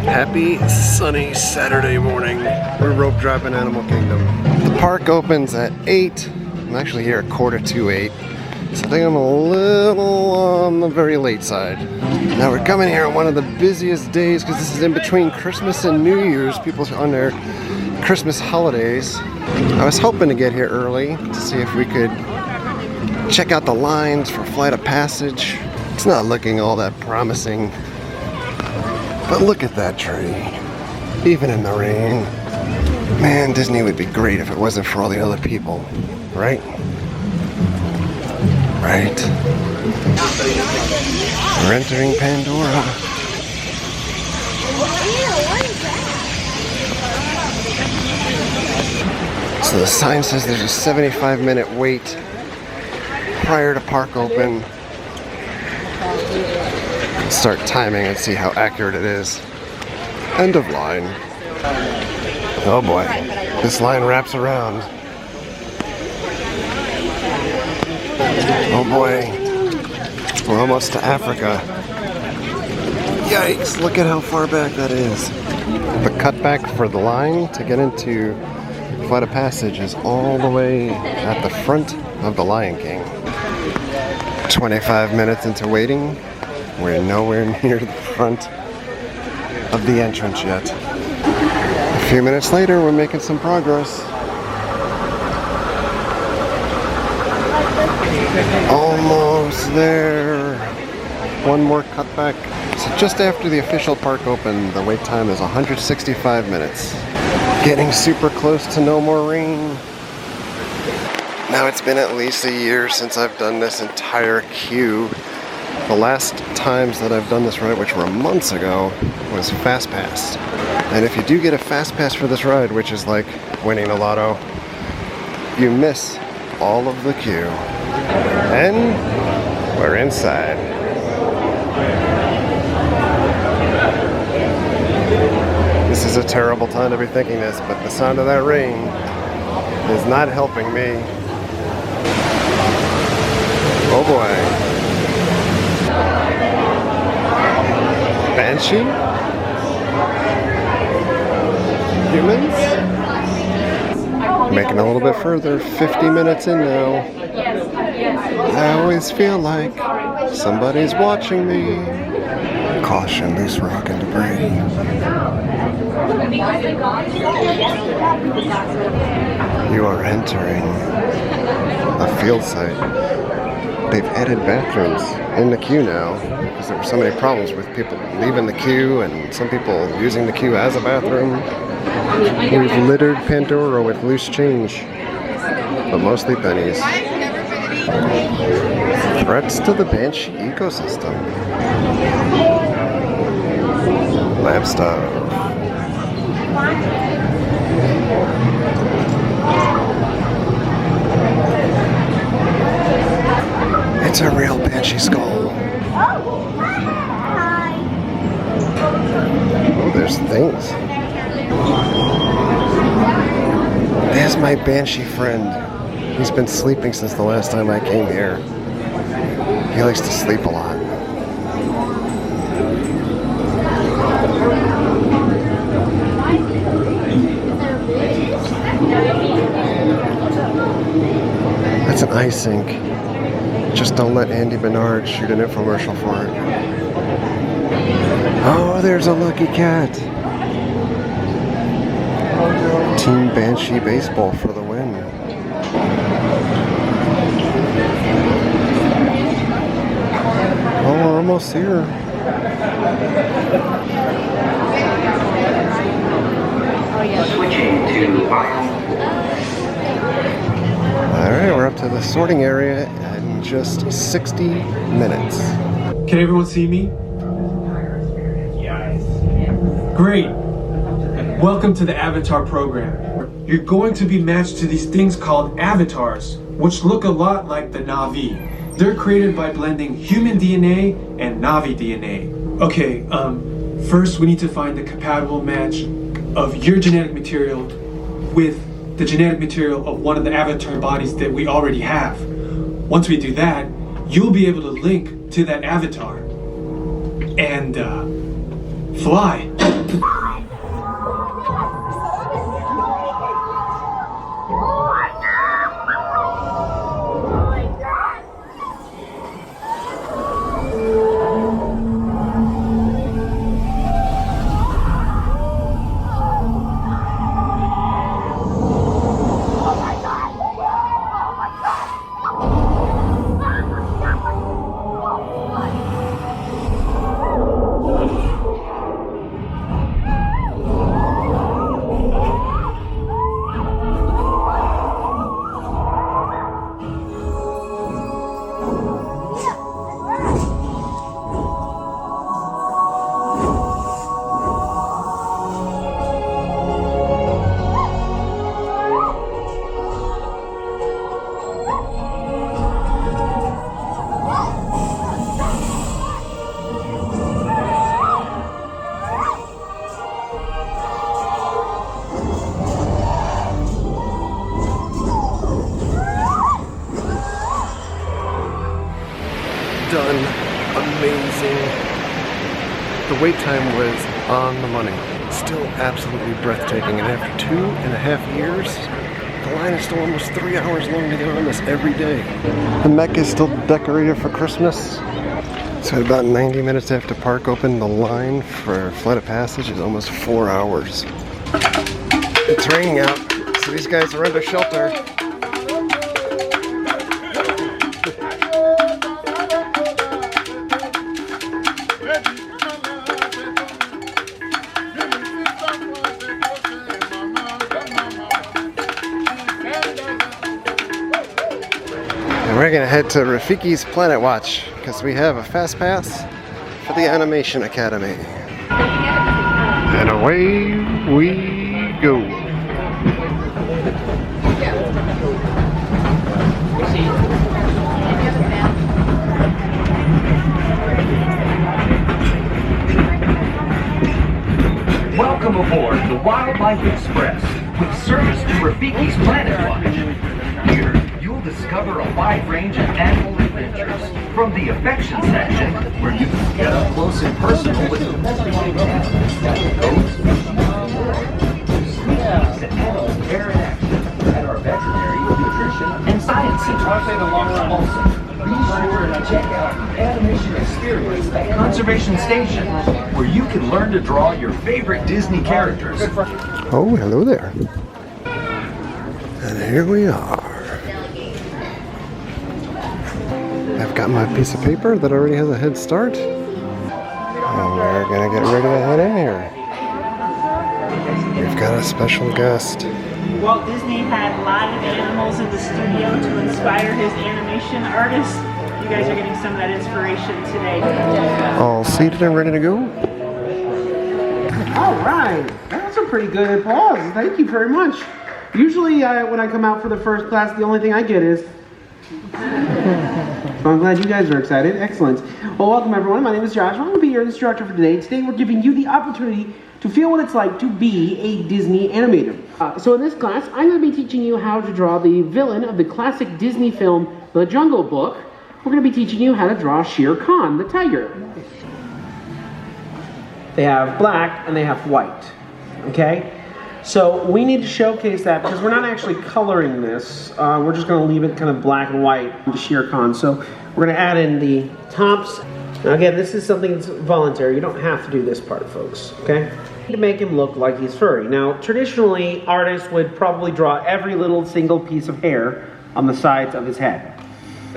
Happy sunny Saturday morning. We're rope driving Animal Kingdom. The park opens at 8. I'm actually here at 7:45. So I think I'm a little on the very late side. Now we're coming here on one of the busiest days because this is in between Christmas and New Year's. People are on their Christmas holidays. I was hoping to get here early to see if we could check out the lines for Flight of Passage. It's not looking all that promising. But look at that tree, even in the rain. Man, Disney would be great if it wasn't for all the other people, right? Right. We're entering Pandora. So the sign says there's a 75-minute wait prior to park open. Start timing and see how accurate it is. End of line. Oh boy, this line wraps around. Oh boy, we're almost to Africa. Yikes, look at how far back that is. The cutback for the line to get into Flight of Passage is all the way at the front of the Lion King. 25 minutes into waiting. We're nowhere near the front of the entrance yet. A few minutes later, we're making some progress. Almost there. One more cutback. So just after the official park open, the wait time is 165 minutes. Getting super close to no more rain. Now it's been at least a year since I've done this entire queue. The last times that I've done this ride, which were months ago, was Fast Pass. And if you do get a Fast Pass for this ride, which is like winning the lotto, you miss all of the queue. And we're inside. This is a terrible time to be thinking this, but the sound of that rain is not helping me. Oh boy. Banshee? Humans? Making a little bit further, 50 minutes in now. I always feel like somebody's watching me. Caution, loose rock and debris. You are entering a field site. They've added bathrooms in the queue now because there were so many problems with people leaving the queue and some people using the queue as a bathroom. We've littered Pandora with loose change, but mostly pennies. Threats to the Banshee ecosystem. Lab stuff. It's a real Banshee skull. Oh, there's things. There's my Banshee friend. He's been sleeping since the last time I came here. He likes to sleep a lot. That's an ice sink. Just don't let Andy Bernard shoot an infomercial for it. Oh, there's a lucky cat. Team Banshee Baseball for the win. Oh, we're almost here. Switching to Alright, we're up to the sorting area in just 60 minutes. Can everyone see me? Great. Welcome to the Avatar program. You're going to be matched to these things called avatars, which look a lot like the Na'vi. They're created by blending human DNA and Na'vi DNA. Okay, first we need to find the compatible match of your genetic material with the genetic material of one of the avatar bodies that we already have. Once we do that, you'll be able to link to that avatar and fly. amazing. The wait time was on the money. Still absolutely breathtaking. And after 2.5 years, the line is still almost 3 hours long to get on this every day. The Mecca is still decorated for Christmas. So at about 90 minutes after park opened, the line for Flight of Passage is almost 4 hours. It's raining out, so these guys are under shelter. And we're gonna head to Rafiki's Planet Watch because we have a fast pass for the Animation Academy. And away we go. Welcome aboard the Wildlife Express with service to Rafiki's Planet Watch. Here, you'll discover a wide range of animal adventures, from the affection section, where you can get up close and personal with domesticated animals, goats, to animal care and action at our veterinary, nutrition, and science center. Also, be sure to check out the animation experience at Conservation Station, where you can learn to draw your favorite Disney characters. Oh, hello there. And here we are. I've got my piece of paper that already has a head start. And we're gonna get ready to head in here. We've got a special guest. Walt Disney had live animals in the studio to inspire his animation artists. You guys are getting some of that inspiration today. All seated and ready to go. All right, that's a pretty good applause. Thank you very much. Usually when I come out for the first class, the only thing I get is... So I'm glad you guys are excited. Excellent. Well, welcome everyone. My name is Josh. I'm going to be your instructor for today. Today we're giving you the opportunity to feel what it's like to be a Disney animator. So in this class, I'm going to be teaching you how to draw the villain of the classic Disney film, The Jungle Book. We're going to be teaching you how to draw Shere Khan, the tiger. They have black and they have white, okay? So we need to showcase that because we're not actually coloring this. We're just going to leave it kind of black and white to Shere Khan. So we're going to add in the tops. Now again, this is something that's voluntary. You don't have to do this part, folks, okay? To make him look like he's furry. Now, traditionally, artists would probably draw every little single piece of hair on the sides of his head.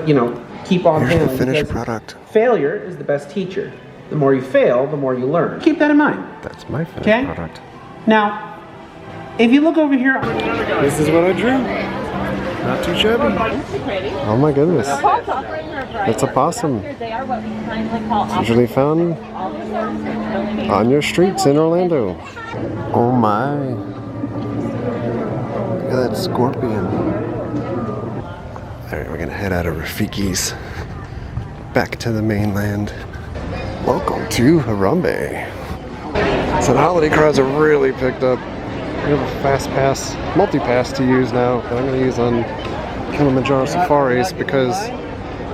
You know, keep on Here's the failing. finished product. Failure is the best teacher. The more you fail, the more you learn. Keep that in mind. That's my finished Okay. product. Now, if you look over here... This is what I drew. Not too shabby. Oh my goodness. It's a possum. It's usually found on your streets in Orlando. Oh my. Look at that scorpion. Alright, we're gonna head out of Rafiki's back to the mainland. Welcome to Harambe. So the holiday crowds are really picked up. We have a fast pass, multi-pass to use now that I'm going to use on Kilimanjaro Safaris because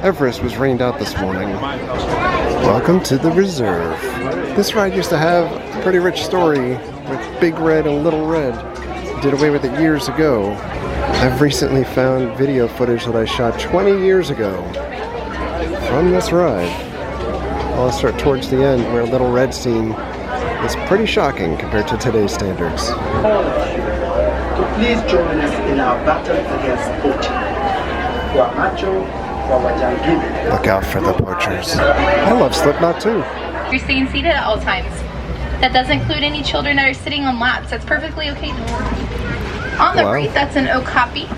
Everest was rained out this morning. Welcome to the reserve. This ride used to have a pretty rich story with Big Red and Little Red. Did away with it years ago. I've recently found video footage that I shot 20 years ago from this ride. I'll start towards the end where Little Red scene is pretty shocking compared to today's standards. Please join us in our battle against poaching. Look out for the poachers. I love Slipknot too. You're staying seated at all times. That doesn't include any children that are sitting on laps. That's perfectly okay. On the Wow. right, that's an okapi.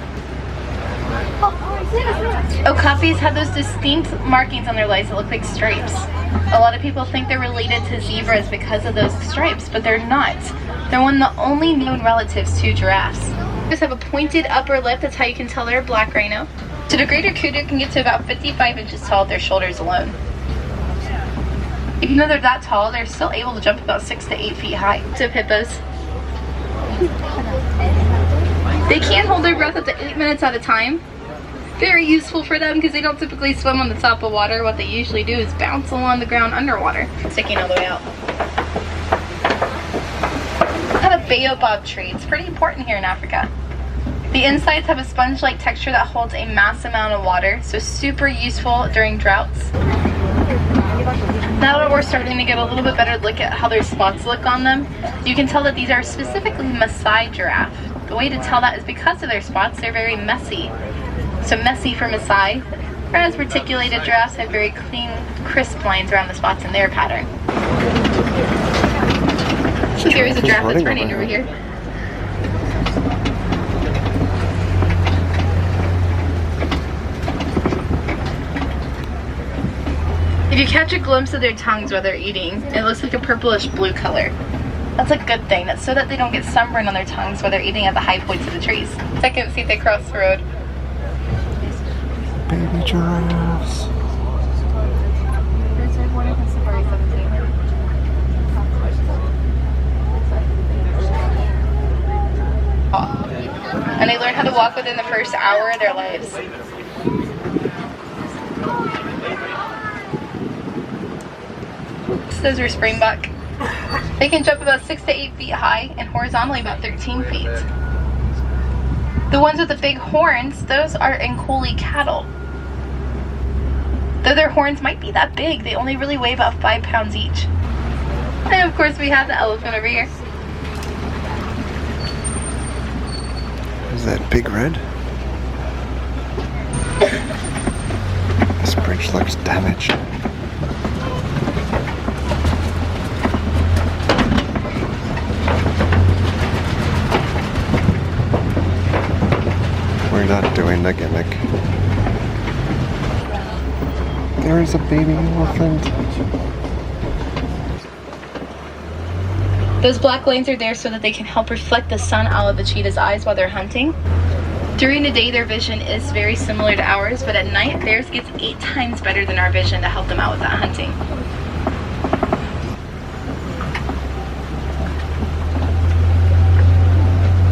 Okapis have those distinct markings on their legs that look like stripes. A lot of people think they're related to zebras because of those stripes, but they're not. They're one of the only known relatives to giraffes. They just have a pointed upper lip. That's how you can tell they're a black rhino. So the greater kudu can get to about 55 inches tall at their shoulders alone. Even though they're that tall, they're still able to jump about 6 to 8 feet high. So hippos. They can hold their breath up to 8 minutes at a time. Very useful for them because they don't typically swim on the top of water. What they usually do is bounce along the ground underwater, sticking all the way out. I have a baobab tree. It's pretty important here in Africa. The insides have a sponge-like texture that holds a mass amount of water, so super useful during droughts. Now that we're starting to get a little bit better look at how their spots look on them, you can tell that these are specifically Maasai giraffe. The way to tell that is because of their spots, they're very messy. So messy for Maasai, whereas reticulated giraffes have very clean, crisp lines around the spots in their pattern. There is a giraffe that's running over here. If you catch a glimpse of their tongues while they're eating, it looks like a purplish blue color. That's a good thing. That's so that they don't get sunburned on their tongues while they're eating at the high points of the trees. Second, see if they cross the road. Baby giraffes. And they learn how to walk within the first hour of their lives. Those are springbuck. They can jump about 6 to 8 feet high and horizontally about 13 feet. The ones with the big horns, those are Ankoli cattle. Though their horns might be that big, they only really weigh about 5 pounds each. And of course we have the elephant over here. Is that Big Red? This bridge looks damaged. We're not doing the gimmick. There is a baby elephant. Those black lanes are there so that they can help reflect the sun out of the cheetah's eyes while they're hunting. During the day, their vision is very similar to ours, but at night, theirs gets 8 times better than our vision to help them out with that hunting.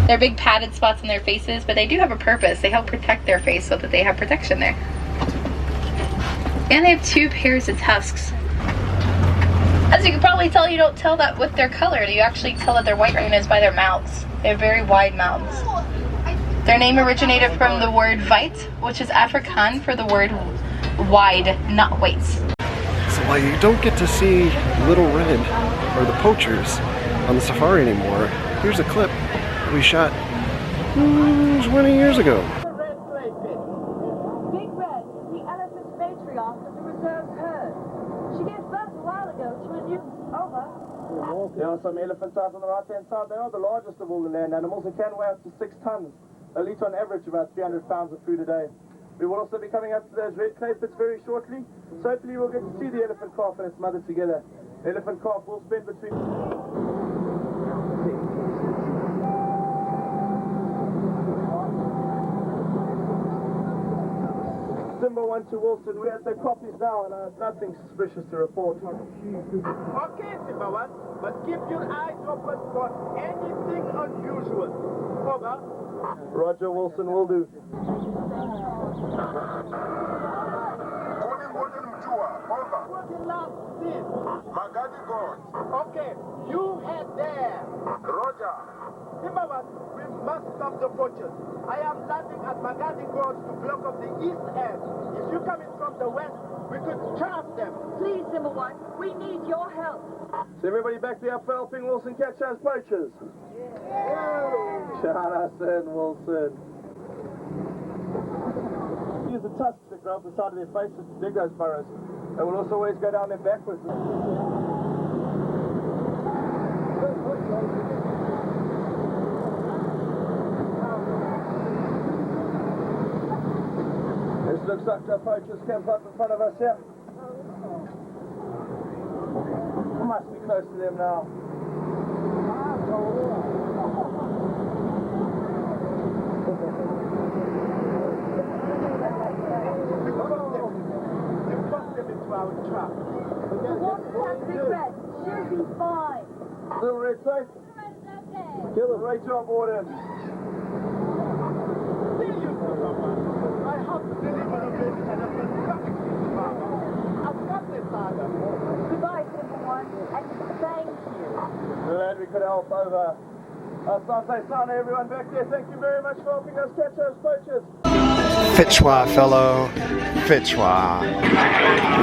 They're big padded spots on their faces, but they do have a purpose. They help protect their face so that they have protection there. And they have 2 pairs of tusks. As you can probably tell, you don't tell that with their color. You actually tell that they're white rhinos by their mouths. They have very wide mouths. Their name originated from the word weit, which is Afrikaans for the word wide, not weights. So while you don't get to see Little Red or the poachers on the safari anymore, here's a clip that we shot 20 years ago. Big Red, the elephant matriarch of the reserve herd. She gave birth a while ago to a new... Over. There are some elephants out on the right-hand side. They are the largest of all the land animals. They can weigh up to 6 tons. They'll eat on average about 300 pounds of food a day. We will also be coming up to those red clay pits very shortly. So hopefully we'll get to see the elephant calf and its mother together. The elephant calf will spend between... Simba 1 to Wilson, we're at the copies now and nothing suspicious to report. Okay, Simba 1, but keep your eyes open for anything unusual. Over. Roger, Wilson, will do. Okay, you head there. Roger. Simba 1, we must stop the poachers. I am landing at Magadi Gorge to block up the east end. If you come in from the west, we could trap them. Please, Simba 1, we need your help. So everybody back there for helping Wilson catch those poachers? Jonathan Wilson. Use the tusks that grow up the side of their faces to dig those burrows. They will also always go down there backwards. This looks like the poachers camp up in front of us here. We must be close to them now. The water tank, Big Red, should be fine. Little red safe. Kill him. Great job, Warden. See you, Simba 1. I have to deliver the baby elephant back to his mother. I've got this, father. Goodbye, simple one, and thank you. Glad we could help over. Asante Sana, everyone back there, thank you very much for helping us catch those poachers. Fichwa, fellow. Fichwa.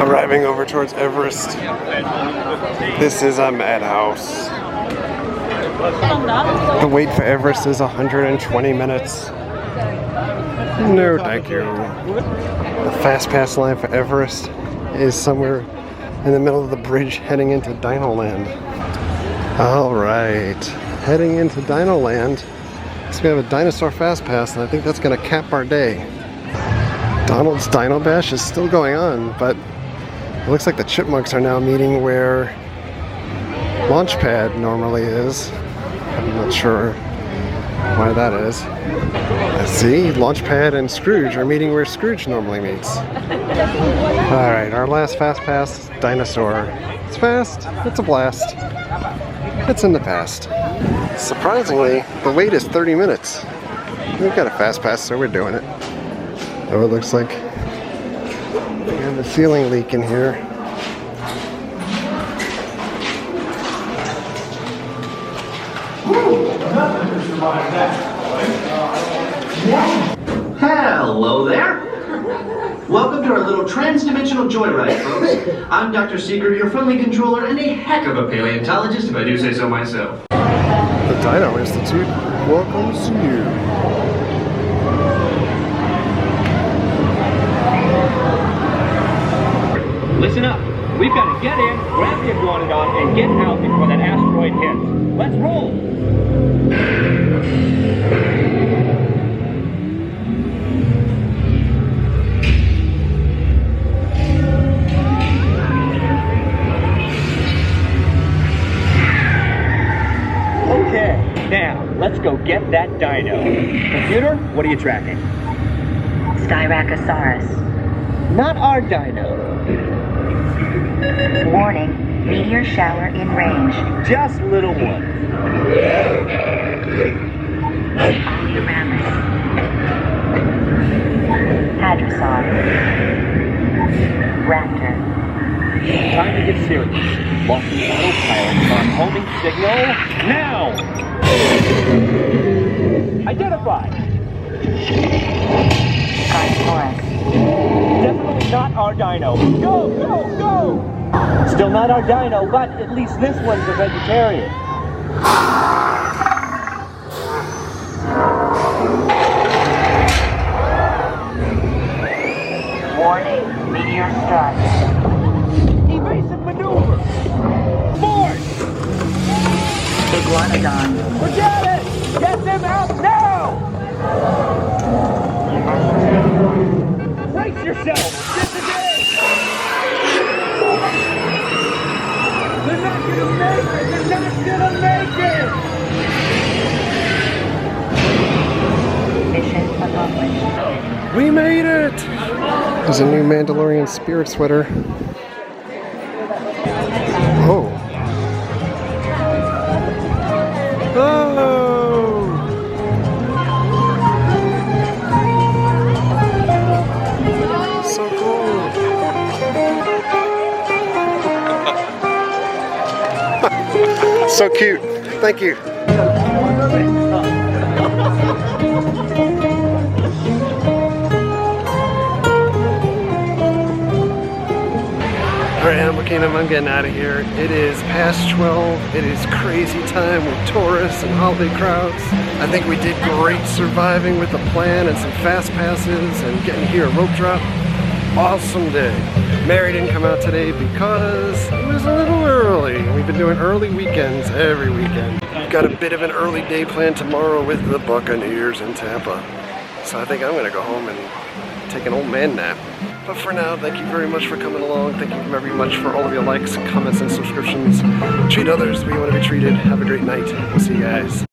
Arriving over towards Everest. This is a madhouse. The wait for Everest is 120 minutes. No, thank you. The fast pass line for Everest is somewhere in the middle of the bridge heading into Dino Land. Alright, heading into Dino Land. So we have a dinosaur fast pass, and I think that's going to cap our day. Donald's Dino Bash is still going on, but it looks like the chipmunks are now meeting where Launchpad normally is. I'm not sure why that is. I see, Launchpad and Scrooge are meeting where Scrooge normally meets. Alright, our last fast pass, dinosaur. It's fast, it's a blast. It's in the past. Surprisingly, the wait is 30 minutes. We've got a fast pass, so we're doing it. Oh, it looks like we have a ceiling leak in here. Hello there. Welcome to our little trans-dimensional joyride, folks. I'm Dr. Seeker, your friendly controller, and a heck of a paleontologist, if I do say so myself. The Dino Institute welcomes you. Listen up. We've got to get in, grab the iguanodon, and get out before that asteroid hits. Let's roll! Okay, now, let's go get that dino. Computer, what are you tracking? Styracosaurus. Not our dino. Warning, meteor shower in range. Just little one. Alioramus. Hadrosaur. Raptor. Time to get serious. Locking autopilot on homing signal now! Identify! Carnotaurus. Definitely not our dino. Go, go, go! Still not our dino, but at least this one's a vegetarian. Warning, meteor strike. Evasive maneuver! Board! Iguanodon. Forget it! Get them out now! Brace yourself! This is it! They're not gonna make it! They're not gonna make it! Mission accomplished. We made it! There's a new Mandalorian spirit sweater. Oh. Oh! So cool. So cute. Thank you. Alright, Animal Kingdom, I'm getting out of here. It is past 12. It is crazy time with tourists and holiday crowds. I think we did great surviving with the plan and some fast passes and getting here a rope drop. Awesome day. Mary didn't come out today because it was a little early. We've been doing early weekends every weekend. We've got a bit of an early day planned tomorrow with the Buccaneers in Tampa. So I think I'm gonna go home and take an old man nap. But for now, thank you very much for coming along. Thank you very much for all of your likes, comments, and subscriptions. Treat others the way you want to be treated. Have a great night. We'll see you guys.